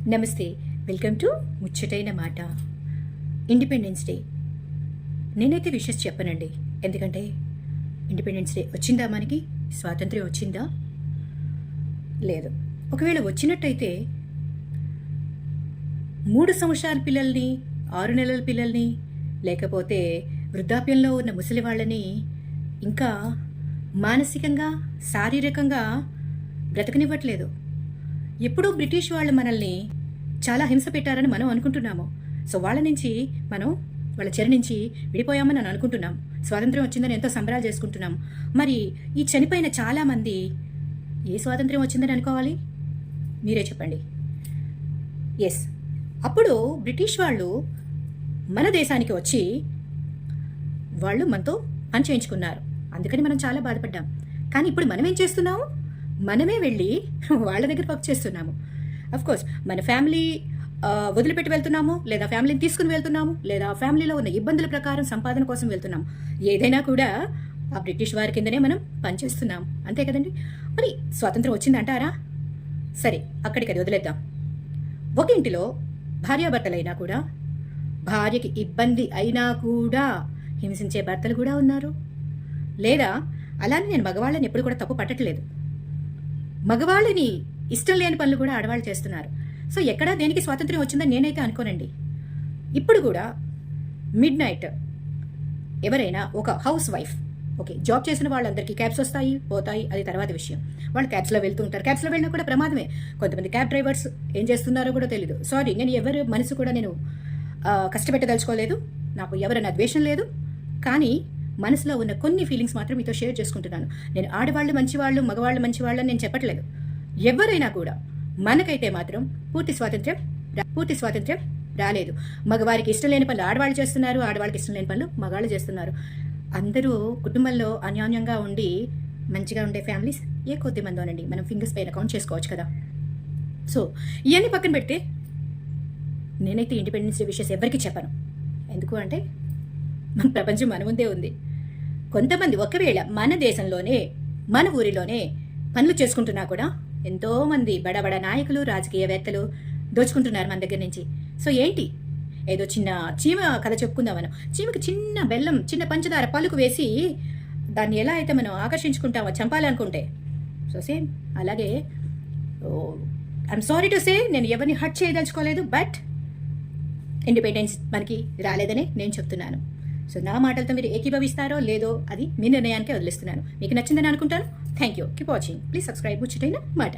నమస్తే, welcome to ముచ్చటైన మాట. ఇండిపెండెన్స్ డే నేనైతే విషెస్ చెప్పనండి. ఎందుకంటే ఇండిపెండెన్స్ డే వచ్చిందా, మనకి స్వాతంత్ర్యం వచ్చిందా? లేదు. ఒకవేళ వచ్చినట్టయితే 3 సంవత్సరాల పిల్లల్ని, 6 నెలల పిల్లల్ని, లేకపోతే వృద్ధాప్యంలో ఉన్న ముసలి వాళ్ళని ఇంకా మానసికంగా, శారీరకంగా బ్రతకనివ్వట్లేదు. ఎప్పుడూ బ్రిటిష్ వాళ్ళు మనల్ని చాలా హింస పెట్టారని మనం అనుకుంటున్నాము. సో వాళ్ళ చెర నుంచి విడిపోయామని నేను అనుకుంటున్నాం. స్వాతంత్ర్యం వచ్చిందని ఎంతో సంబరాలు చేసుకుంటున్నాం. మరి ఈ చనిపోయిన చాలామంది ఏ స్వాతంత్ర్యం వచ్చిందని అనుకోవాలి? మీరే చెప్పండి. ఎస్, అప్పుడు బ్రిటిష్ వాళ్ళు మన దేశానికి వచ్చి వాళ్ళు మనతో పని చేయించుకున్నారు. అందుకని మనం చాలా బాధపడ్డాం. కానీ ఇప్పుడు మనం ఏం చేస్తున్నాము? మనమే వెళ్ళి వాళ్ళ దగ్గర వర్క్ చేస్తున్నాము. అఫ్కోర్స్ మన ఫ్యామిలీ వదిలిపెట్టి వెళ్తున్నాము, లేదా ఫ్యామిలీని తీసుకుని వెళ్తున్నాము, లేదా ఫ్యామిలీలో ఉన్న ఇబ్బందుల ప్రకారం సంపాదన కోసం వెళ్తున్నాము. ఏదైనా కూడా ఆ బ్రిటిష్ వారి కిందనే మనం పనిచేస్తున్నాం. అంతే కదండి. మరి స్వాతంత్రం వచ్చిందంటారా? సరే, అక్కడికి అది వదిలేద్దాం. ఒక ఇంటిలో భార్యాభర్తలైనా కూడా, భార్యకి ఇబ్బంది అయినా కూడా హింసించే భర్తలు కూడా ఉన్నారు. లేదా అలానే నేను మగవాళ్ళని ఎప్పుడు కూడా తప్పు పట్టట్లేదు. మగవాళ్ళని ఇష్టం లేని పనులు కూడా ఆడవాళ్ళు చేస్తున్నారు. సో ఎక్కడా దేనికి స్వాతంత్ర్యం వచ్చిందని నేనైతే అనుకోనండి. ఇప్పుడు కూడా మిడ్ నైట్ ఎవరైనా ఒక హౌస్ వైఫ్, ఓకే, జాబ్ చేసిన వాళ్ళందరికీ క్యాబ్స్ వస్తాయి, పోతాయి, అది తర్వాత విషయం. వాళ్ళు క్యాబ్స్లో వెళ్తూ ఉంటారు. క్యాబ్స్లో వెళ్ళినా కూడా ప్రమాదమే. కొంతమంది క్యాబ్ డ్రైవర్స్ ఏం చేస్తున్నారో కూడా తెలియదు. సారీ, నేను ఎవరి మనసు కూడా నేను కష్టపెట్టదలుచుకోలేదు. నాకు ఎవరైనా ద్వేషం లేదు. కానీ మనసులో ఉన్న కొన్ని ఫీలింగ్స్ మాత్రం మీతో షేర్ చేసుకుంటున్నాను. నేను ఆడవాళ్ళు మంచివాళ్ళు, మగవాళ్ళు మంచివాళ్ళు అని నేను చెప్పట్లేదు. ఎవరైనా కూడా మనకైతే మాత్రం పూర్తి స్వాతంత్ర్యం రాలేదు. మగవారికి ఇష్టం లేని పనులు ఆడవాళ్ళు చేస్తున్నారు, ఆడవాళ్ళకి ఇష్టం లేని పనులు మగవాళ్ళు చేస్తున్నారు. అందరూ కుటుంబంలో అన్యోన్యంగా ఉండి మంచిగా ఉండే ఫ్యామిలీస్ ఏ కొద్ది మందోనండి. మనం ఫింగర్స్ పైన కౌంట్ చేసుకోవచ్చు కదా. సో ఇవన్నీ పక్కన పెడితే నేనైతే ఇండిపెండెన్స్ డే విషెస్ ఎవరికి చెప్పను. ఎందుకు అంటే మన ప్రపంచం మన ముందే ఉంది. కొంతమంది ఒకవేళ మన దేశంలోనే, మన ఊరిలోనే పనులు చేసుకుంటున్నా కూడా ఎంతోమంది బడబడ నాయకులు, రాజకీయవేత్తలు దోచుకుంటున్నారు మన దగ్గర నుంచి. సో ఏంటి, ఏదో చిన్న చీమ కథ చెప్పుకుందాం మనం. చీమకి చిన్న బెల్లం, చిన్న పంచదార పలుకు వేసి దాన్ని ఎలా అయితే మనం ఆకర్షించుకుంటామో చంపాలనుకుంటే, సో సేమ్ అలాగే ఐఎమ్ సారీ టు సే, నేను ఎవరిని హర్ట్ చేయదలుచుకోలేదు. బట్ ఇండిపెండెన్స్ మనకి రాలేదని నేను చెప్తున్నాను. సో నా మాటలతో మీరు ఏకీభవిస్తారో లేదో అది మీ నిర్ణయానికే వదిలిస్తున్నాను. మీకు నచ్చిందని అనుకుంటాను. Thank you. Keep watching. Please subscribe ముచ్చటైన మాట.